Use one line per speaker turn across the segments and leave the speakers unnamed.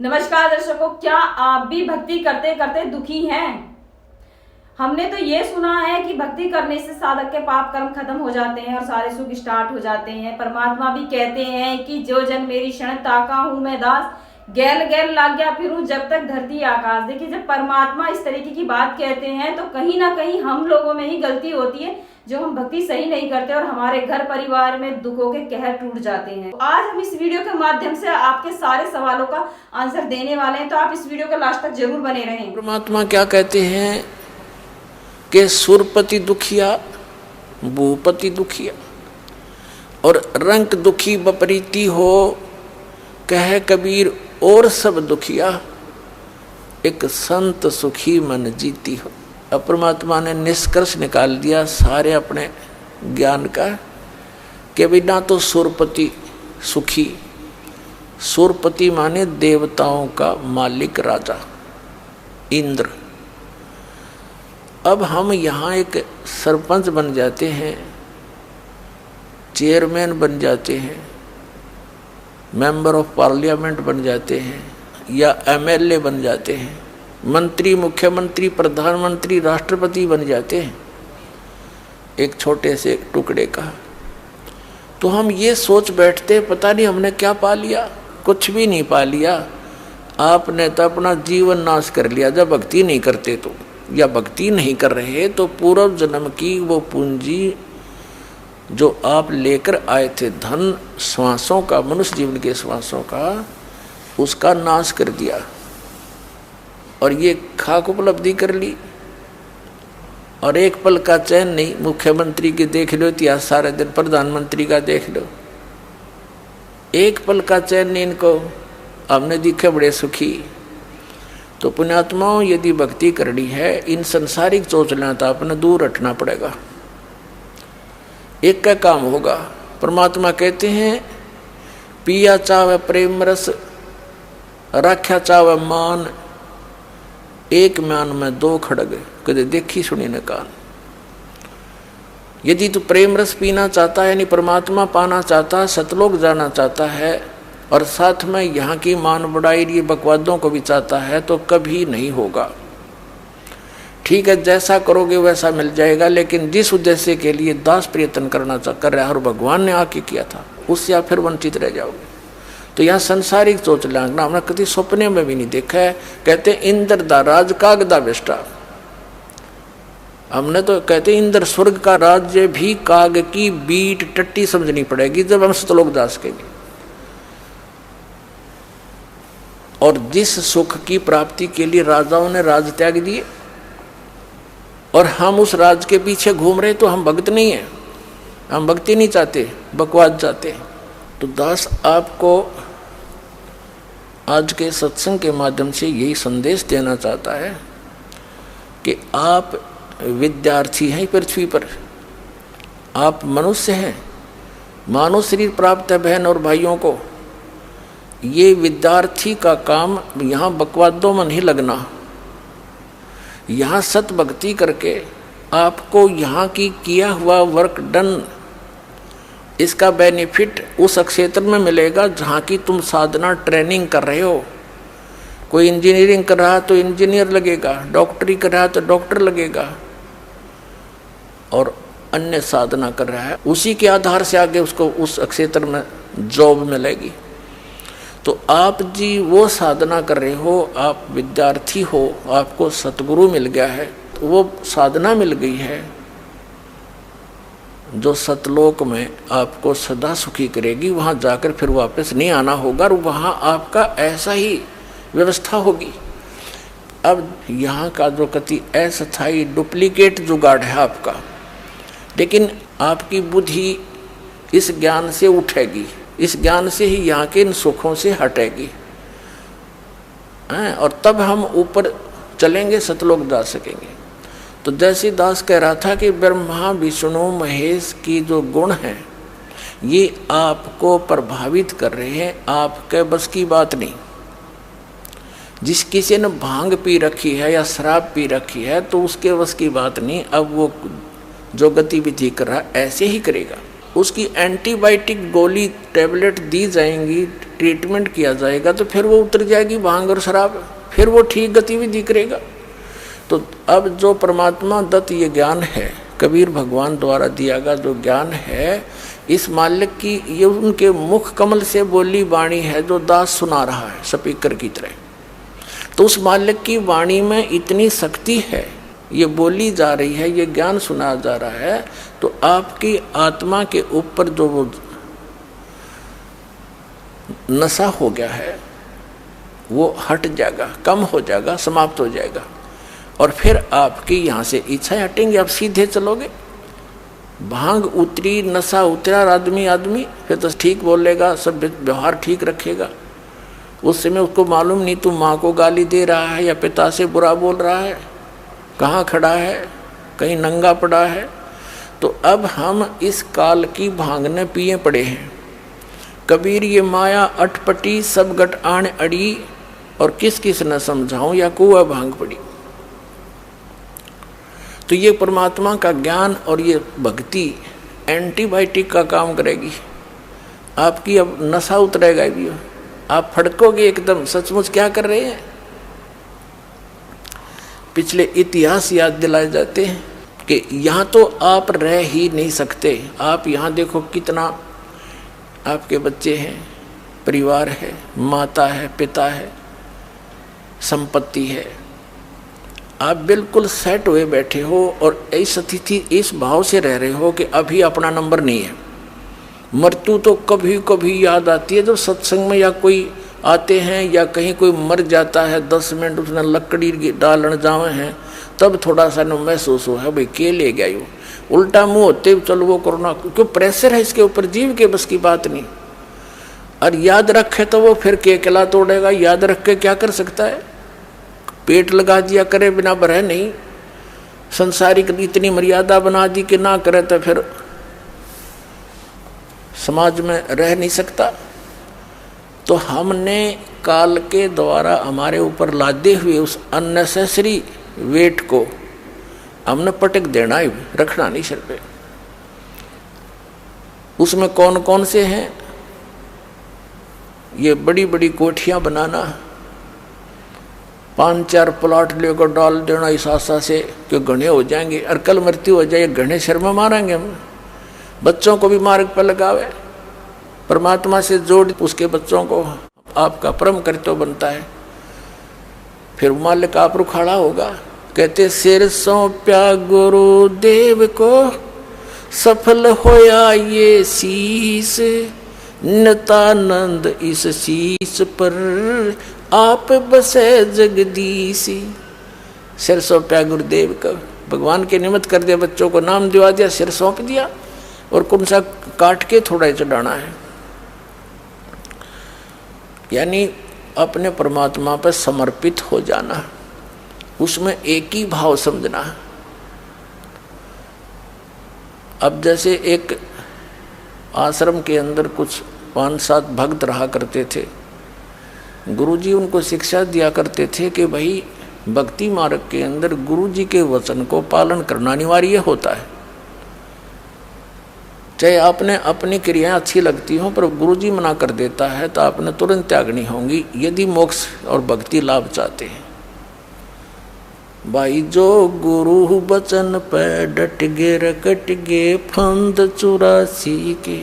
नमस्कार दर्शकों, क्या आप भी भक्ति करते करते दुखी हैं? हमने तो ये सुना है कि भक्ति करने से साधक के पाप कर्म खत्म हो जाते हैं और सारे सुख स्टार्ट हो जाते हैं। परमात्मा भी कहते हैं कि जो जन मेरी शरण ताका हूं मैं दास, गैल गैल लाग गया फिरूं जब तक धरती आकाश। देखिए, जब परमात्मा इस तरीके की बात कहते हैं तो कहीं ना कहीं हम लोगों में ही गलती होती है, जो हम भक्ति सही नहीं करते और हमारे घर परिवार में दुखों के कहर टूट जाते हैं। तो आज हम इस वीडियो के माध्यम से आपके सारे सवालों का आंसर देने वाले हैं, तो आप इस वीडियो के लास्ट तक जरूर बने रहें।
परमात्मा क्या कहते हैं कि सुरपति दुखिया भूपति दुखिया और रंक दुखी बपरीती हो, कह कबीर और सब दुखिया, एक संत सुखी मन जीती हो। अब परमात्मा ने निष्कर्ष निकाल दिया सारे अपने ज्ञान का कि बिना तो सुरपति सुखी, सुरपति माने देवताओं का मालिक राजा इंद्र। अब हम यहाँ एक सरपंच बन जाते हैं, चेयरमैन बन जाते हैं, मेंबर ऑफ पार्लियामेंट बन जाते हैं या एमएलए बन जाते हैं, मंत्री मुख्यमंत्री प्रधानमंत्री राष्ट्रपति बन जाते हैं एक छोटे से टुकड़े का। तो हम ये सोच बैठते पता नहीं हमने क्या पा लिया। कुछ भी नहीं पा लिया। आपने तो अपना जीवन नाश कर लिया जब भक्ति नहीं करते तो, या भक्ति नहीं कर रहे तो पूर्व जन्म की वो पूंजी जो आप लेकर आए थे, धन श्वासों का, मनुष्य जीवन के श्वासों का, उसका नाश कर दिया और ये खाक उपलब्धि कर ली। और एक पल का चैन नहीं। मुख्यमंत्री की देख लो इतिहास सारे दिन, प्रधानमंत्री का देख लो, एक पल का चैन नहीं इनको। हमने दिखे बड़े सुखी। तो पुण्यात्माओं, यदि भक्ति करनी है, इन संसारिक चोचला तो अपने दूर रखना पड़ेगा। एक का काम होगा। परमात्मा कहते हैं पिया चावे प्रेम रस, राख्या चावे मान, एक म्यान में दो खड़ग, कदे देखी सुनी न कान। यदि तू प्रेम रस पीना चाहता है, यानी परमात्मा पाना चाहता है, सतलोक जाना चाहता है और साथ में यहाँ की मान बढ़ाई ये बकवादों को भी चाहता है, तो कभी नहीं होगा। ठीक है, जैसा करोगे वैसा मिल जाएगा, लेकिन जिस उद्देश्य के लिए दास प्रयत्न कर रहा है और भगवान ने आके किया था, उससे आप फिर वंचित रह जाओगे। तो यहाँ संसारिक सोच लांगना हमने कभी सपने में भी नहीं देखा है। कहते इंद्र दा राज कागदा बेष्टा। हमने तो कहते इंद्र स्वर्ग का राज्य भी काग की बीट टट्टी समझनी पड़ेगी जब हम सतलोक जा सकेंगे। और जिस सुख की प्राप्ति के लिए राजाओं ने राज त्याग दिए और हम उस राज के पीछे घूम रहे, तो हम भक्त नहीं है। हम भक्ति नहीं चाहते, बकवाद चाहते। तो दास आपको आज के सत्संग के माध्यम से यही संदेश देना चाहता है कि आप विद्यार्थी हैं पृथ्वी पर, आप मनुष्य हैं, मानव शरीर प्राप्त है बहन और भाइयों को। ये विद्यार्थी का काम यहाँ बकवादों में नहीं लगना। यहाँ सत भक्ति करके आपको यहाँ की किया हुआ वर्क डन, इसका बेनिफिट उस क्षेत्र में मिलेगा जहाँ की तुम साधना ट्रेनिंग कर रहे हो। कोई इंजीनियरिंग कर रहा है तो इंजीनियर लगेगा, डॉक्टरी कर रहा है तो डॉक्टर लगेगा, और अन्य साधना कर रहा है, उसी के आधार से आगे उसको उस क्षेत्र में जॉब मिलेगी। तो आप जी वो साधना कर रहे हो, आप विद्यार्थी हो, आपको सतगुरु मिल गया है, तो वो साधना मिल गई है जो सतलोक में आपको सदा सुखी करेगी। वहाँ जाकर फिर वापस नहीं आना होगा और वहाँ आपका ऐसा ही व्यवस्था होगी। अब यहाँ का जो कति अस्थायी डुप्लीकेट जुगाड़ है आपका, लेकिन आपकी बुद्धि इस ज्ञान से उठेगी, इस ज्ञान से ही यहाँ के इन सुखों से हटेगी, और तब हम ऊपर चलेंगे, सतलोक जा सकेंगे। तो जैसे दास कह रहा था कि ब्रह्मा विष्णु महेश की जो गुण हैं ये आपको प्रभावित कर रहे हैं, आपके बस की बात नहीं। जिस किसी ने भांग पी रखी है या शराब पी रखी है तो उसके बस की बात नहीं। अब वो जो गतिविधि कर रहा है ऐसे ही करेगा। उसकी एंटीबायोटिक गोली टैबलेट दी जाएंगी, ट्रीटमेंट किया जाएगा तो फिर वो उतर जाएगी भांग और शराब, फिर वो ठीक गतिविधि करेगा। तो अब जो परमात्मा दत्त ये ज्ञान है, कबीर भगवान द्वारा दिया गया जो ज्ञान है, इस मालिक की ये उनके मुख कमल से बोली वाणी है जो दास सुना रहा है स्पीकर की तरह। तो उस मालिक की वाणी में इतनी शक्ति है, ये बोली जा रही है, ये ज्ञान सुना जा रहा है, तो आपकी आत्मा के ऊपर जो वो नशा हो गया है वो हट जाएगा, कम हो जाएगा, समाप्त हो जाएगा। और फिर आपकी यहाँ से इच्छाएं हटेंगी, आप सीधे चलोगे। भांग उतरी, नशा उतरा, आदमी फिर तो ठीक बोलेगा, सब व्यवहार ठीक रखेगा। उस समय उसको मालूम नहीं तू माँ को गाली दे रहा है या पिता से बुरा बोल रहा है, कहाँ खड़ा है, कहीं नंगा पड़ा है। तो अब हम इस काल की भांगने पिए पड़े हैं। कबीर ये माया अटपटी सब गट आण अड़ी, और किस किस न समझाऊं या कुआ भांग पड़ी। तो ये परमात्मा का ज्ञान और ये भक्ति एंटीबायोटिक का काम करेगी। आपकी अब नशा उतरेगा भी, आप फड़कोगे एकदम, सचमुच क्या कर रहे हैं। पिछले इतिहास याद दिलाए जाते हैं कि यहाँ तो आप रह ही नहीं सकते। आप यहाँ देखो कितना आपके बच्चे हैं, परिवार है, माता है, पिता है, संपत्ति है, आप बिल्कुल सेट हुए बैठे हो और इस स्थिति इस भाव से रह रहे हो कि अभी अपना नंबर नहीं है। मृत्यु तो कभी कभी याद आती है जब सत्संग में या कोई आते हैं या कहीं कोई मर जाता है, 10 मिनट उसने लकड़ी डालन जावे हैं, तब थोड़ा सा न महसूस हो है भाई के ले गया यू, उल्टा मुंह होते चलो वो कोरोना, क्यों प्रेशर है इसके ऊपर, जीव के बस की बात नहीं। और याद रखे तो वो फिर के किला तोड़ेगा, याद रख के क्या कर सकता है, पेट लगा दिया करे बिना भरे नहीं। संसारिक इतनी मर्यादा बना दी कि ना करे तो फिर समाज में रह नहीं सकता। तो हमने काल के द्वारा हमारे ऊपर लादे हुए उस अननेसेसरी वेट को हमने पटक देना ही, रखना नहीं सिर पे। उसमें कौन कौन से हैं, ये बड़ी बड़ी कोठियां बनाना, 5-4 प्लॉट लेकर डाल देना इस आशा से कि घने हो जाएंगे और कल मृत्यु हो जाए, घने सिर में मारेंगे हम। बच्चों को भी मार्ग पर लगावे, परमात्मा से जोड़ उसके बच्चों को, आपका परम कर्तव्य बनता है। फिर मालिक आप रुखाड़ा होगा। कहते सिर सौंप्या गुरुदेव को, सफल होया ये शीस, नितानंद इस शीस पर आप बसे जगदीशी। सिर सौंप्या गुरुदेव का, भगवान के निमित्त कर दिया, बच्चों को नाम दिवा दिया, सिर सौंप दिया, और कौन सा काट के थोड़ा ही चढ़ाना है। यानी अपने परमात्मा पर समर्पित हो जाना, उसमें एक ही भाव समझना। अब जैसे एक आश्रम के अंदर कुछ 5-7 भक्त रहा करते थे, गुरुजी उनको शिक्षा दिया करते थे कि भाई भक्ति मार्ग के अंदर गुरुजी के वचन को पालन करना अनिवार्य होता है। चाहे आपने अपनी क्रियाएं अच्छी लगती हो, पर गुरुजी मना कर देता है तो आपने तुरंत त्यागनी होंगी यदि मोक्ष और भक्ति लाभ चाहते हैं। भाई जो गुरु बचन पे डट गे रकट गे फंद 84 के,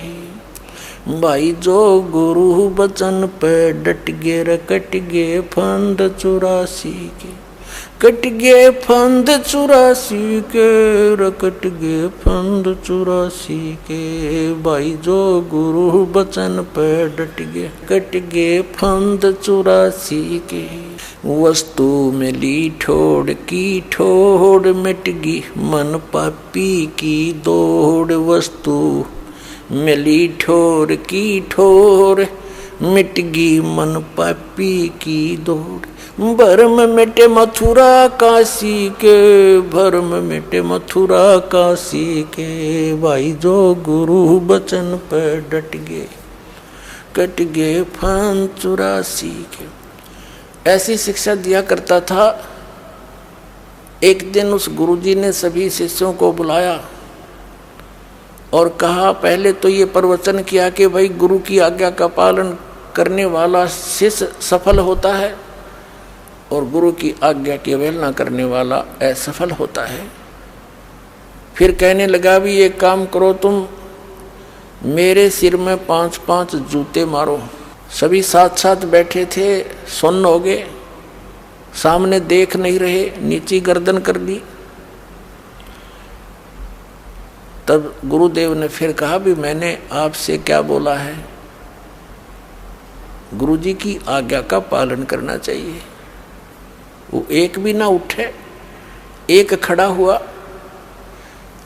भाई जो गुरु बचन पे डट गे रकट गे फंद 84 के, कट गे फंद 84 के, रकट गे फंद 84 के, भाई जो गुरु बचन पे डट गे कट गे फंद 84 के। वस्तु मिली ठोड़ की ठोड़, मिट गई मन पापी की दौड़। वस्तु मिली ठोर की ठोर, मिट गई मन पापी की दौड़। भरम मिटे मथुरा काशी के, भरम मिटे मथुरा काशी के, भाई जो गुरु बचन पर डट गए कट गए फंद 84 के। ऐसी शिक्षा दिया करता था। एक दिन उस गुरुजी ने सभी शिष्यों को बुलाया और कहा, पहले तो ये प्रवचन किया कि भाई गुरु की आज्ञा का पालन करने वाला शिष्य सफल होता है और गुरु की आज्ञा की अवहेलना करने वाला असफल होता है। फिर कहने लगा भी एक काम करो, तुम मेरे सिर में 5-5 जूते मारो। सभी साथ साथ बैठे थे, सुन्न हो गए, सामने देख नहीं रहे, नीची गर्दन कर ली। तब गुरुदेव ने फिर कहा भी मैंने आपसे क्या बोला है, गुरुजी की आज्ञा का पालन करना चाहिए। वो एक भी ना उठे, एक खड़ा हुआ,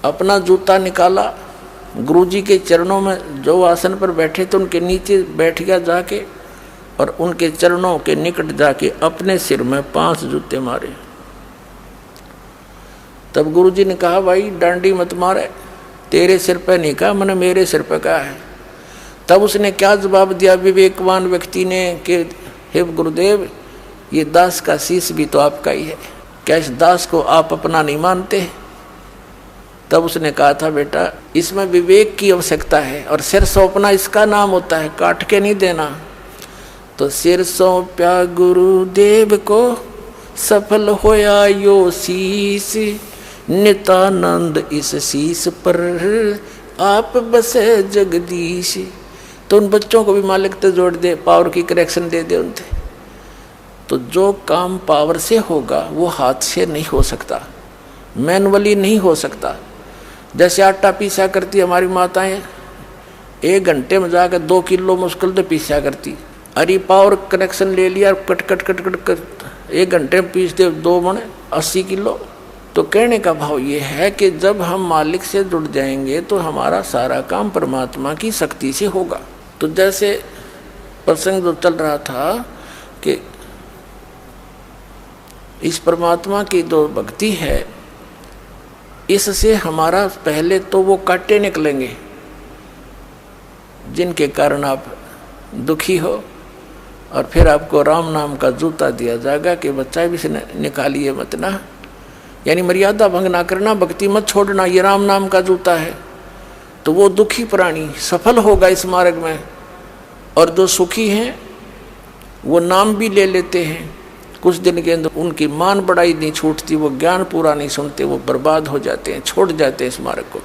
अपना जूता निकाला, गुरुजी के चरणों में जो आसन पर बैठे थे उनके नीचे बैठ गया जाके और उनके चरणों के निकट जाके अपने सिर में 5 जूते मारे। तब गुरुजी ने कहा भाई डांडी मत मारे, तेरे सिर पे नहीं कहा, मैंने मेरे सिर पे कहा है। तब उसने क्या जवाब दिया विवेकवान व्यक्ति ने कि हे गुरुदेव, ये दास का शीश भी तो आपका ही है, क्या इस दास को आप अपना नहीं मानते? तब उसने कहा था बेटा इसमें विवेक की आवश्यकता है और सिर सौंपना इसका नाम होता है, काट के नहीं देना। तो सिर सौंप्या गुरुदेव को, सफल होया यो शीश, नितानंद इस शीश पर आप बसे जगदीश। तो उन बच्चों को भी मालिक तो जोड़ दे, पावर की करेक्शन दे दे उनसे। तो जो काम पावर से होगा वो हाथ से नहीं हो सकता, मैनुअली नहीं हो सकता। जैसे आटा पीसा करती हमारी माताएं, 1 घंटे में जाकर 2 किलो मुश्किल तो पीसा करती। अरे पावर कनेक्शन ले लिया, cut cut cut cut cut 1 घंटे में पीस दे 2 मन 80 किलो। तो कहने का भाव ये है कि जब हम मालिक से जुड़ जाएंगे तो हमारा सारा काम परमात्मा की शक्ति से होगा। तो जैसे प्रसंग जो चल रहा था कि इस परमात्मा की जो भक्ति है, इससे हमारा पहले तो वो कांटे निकलेंगे जिनके कारण आप दुखी हो, और फिर आपको राम नाम का जूता दिया जाएगा कि बच्चा भी से निकालिए मत ना, यानी मर्यादा भंग ना करना, भक्ति मत छोड़ना, ये राम नाम का जूता है। तो वो दुखी प्राणी सफल होगा इस मार्ग में, और जो सुखी हैं वो नाम भी ले लेते हैं, कुछ दिन के अंदर उनकी मान बढ़ाई नहीं छूटती, वो ज्ञान पूरा नहीं सुनते, वो बर्बाद हो जाते हैं, छोड़ जाते हैं इस मार्ग को।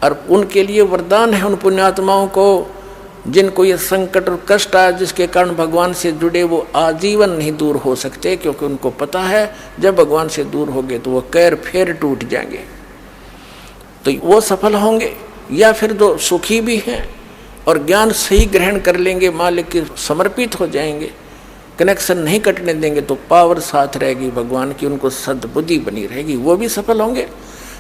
और उनके लिए वरदान है उन पुण्यात्माओं को जिनको ये संकट और कष्ट आया, जिसके कारण भगवान से जुड़े वो आजीवन नहीं दूर हो सकते, क्योंकि उनको पता है जब भगवान से दूर होंगे तो वो कैर फेर टूट जाएंगे। तो वो सफल होंगे। या फिर जो सुखी भी हैं और ज्ञान सही ग्रहण कर लेंगे, मालिक के समर्पित हो जाएंगे, कनेक्शन नहीं कटने देंगे, तो पावर साथ रहेगी भगवान की, उनको सद्बुद्धि बनी रहेगी, वो भी सफल होंगे।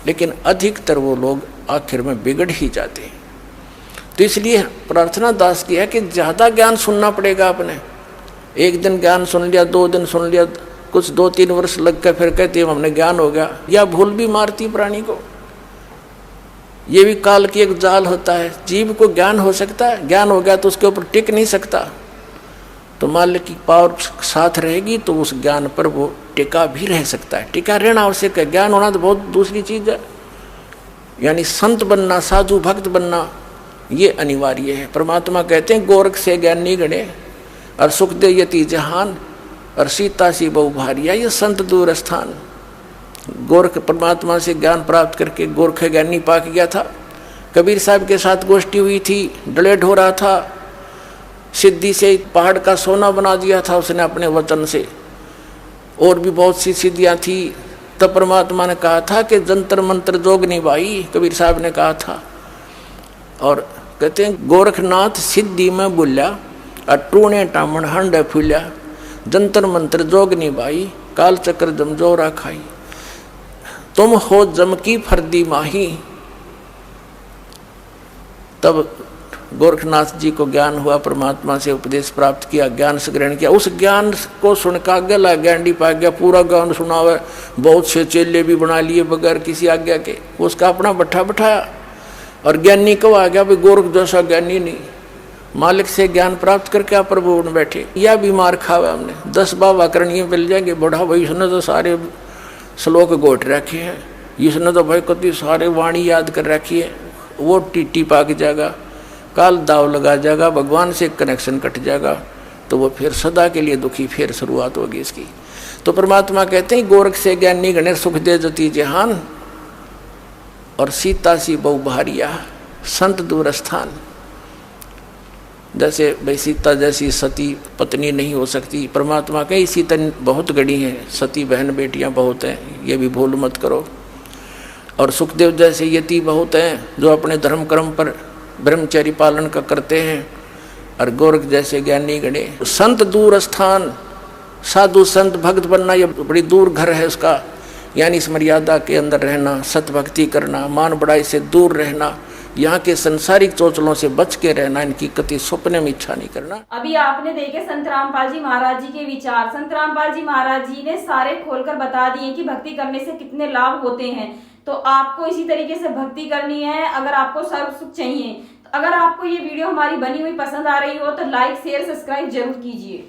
लेकिन अधिकतर वो लोग आखिर में बिगड़ ही जाते हैं। तो इसलिए प्रार्थना दास की है कि ज़्यादा ज्ञान सुनना पड़ेगा आपने। एक दिन ज्ञान सुन लिया, 2 दिन सुन लिया, कुछ 2-3 वर्ष लग कर फिर कहते हैं हमने ज्ञान हो गया, या भूल भी मारती प्राणी को। ये भी काल की एक जाल होता है। जीव को ज्ञान हो सकता है, ज्ञान हो गया तो उसके ऊपर टिक नहीं सकता। तो मालिक की पावर साथ रहेगी तो उस ज्ञान पर वो टिका भी रह सकता है। टिका रहना आवश्यक है, ज्ञान होना तो बहुत दूसरी चीज़ है। यानी संत बनना, साधु भक्त बनना, ये अनिवार्य है। परमात्मा कहते हैं गोरख से ज्ञानी गणे और सुख दे यति जहान और सीता सी बहु भारिया, ये संत दूर स्थान। गोरख परमात्मा से ज्ञान प्राप्त करके गोरख ज्ञानी पाक गया था। कबीर साहब के साथ गोष्ठी हुई थी, डलेट हो रहा था, सिद्धि से पहाड़ का सोना बना दिया था उसने अपने वचन से, और भी बहुत सी सिद्धियाँ थी। तब परमात्मा ने कहा था कि जंतर मंत्र जोग नहीं भाई, कबीर साहब ने कहा था। और कहते हैं गोरखनाथ सिद्धि में बोल्या और टूणे टामण हंड फूल्या, जंतर मंत्र जोग नहीं भाई, काल चक्र जमजोरा खाई, तुम हो जम की फर्दी माही। तब गोरखनाथ जी को ज्ञान हुआ, परमात्मा से उपदेश प्राप्त किया, ज्ञान से ग्रहण किया। उस ज्ञान को सुनकर गला ज्ञानी पा गया, पूरा ज्ञान सुना हुआ, बहुत से चेले भी बना लिए बगैर किसी आज्ञा के, उसका अपना भट्ठा बैठाया। और ज्ञानी कब आ गया भाई, गोरख जैसा ज्ञानी नहीं, मालिक से ज्ञान प्राप्त करके आप प्रभु बन बैठे। या बीमार खावा हमने 10 बाबा करणी मिल जाएंगे, बढ़ा भाई इसने तो सारे श्लोक गोट रखे हैं, इसने तो भाई कति सारे वाणी याद कर रखी है, वो टीटी पाक जाएगा। काल दाव लगा जाएगा, भगवान से कनेक्शन कट जाएगा, तो वो फिर सदा के लिए दुखी, फिर शुरुआत होगी इसकी। तो परमात्मा कहते हैं गोरख से ज्ञानी गणेश सुख दे जति जहान, और सीता सी बहु भारिया संत दूर स्थान। जैसे भाई सीता जैसी सती पत्नी नहीं हो सकती, परमात्मा कई सीता बहुत गड़ी हैं, सती बहन बेटियां बहुत हैं, ये भी भूल मत करो। और सुखदेव जैसे यति बहुत हैं जो अपने धर्म कर्म पर ब्रह्मचर्य पालन का करते हैं। और गोरख जैसे ज्ञानी गणे। संत दूर स्थान, साधु संत भक्त बनना ये बड़ी दूर घर है उसका, यानी इस मर्यादा के अंदर रहना, सतभक्ति करना, मान बड़ाई से दूर रहना, यहाँ के संसारिक चोचलों से बच के रहना, इनकी कति स्वप्न में इच्छा नहीं करना।
अभी आपने देखे संत रामपाल जी महाराज जी के विचार। संत रामपाल जी महाराज जी ने सारे खोलकर बता दिए कि भक्ति करने से कितने लाभ होते हैं। तो आपको इसी तरीके से भक्ति करनी है अगर आपको सर्व सुख चाहिए। तो अगर आपको ये वीडियो हमारी बनी हुई पसंद आ रही हो तो लाइक शेयर सब्सक्राइब जरूर कीजिए।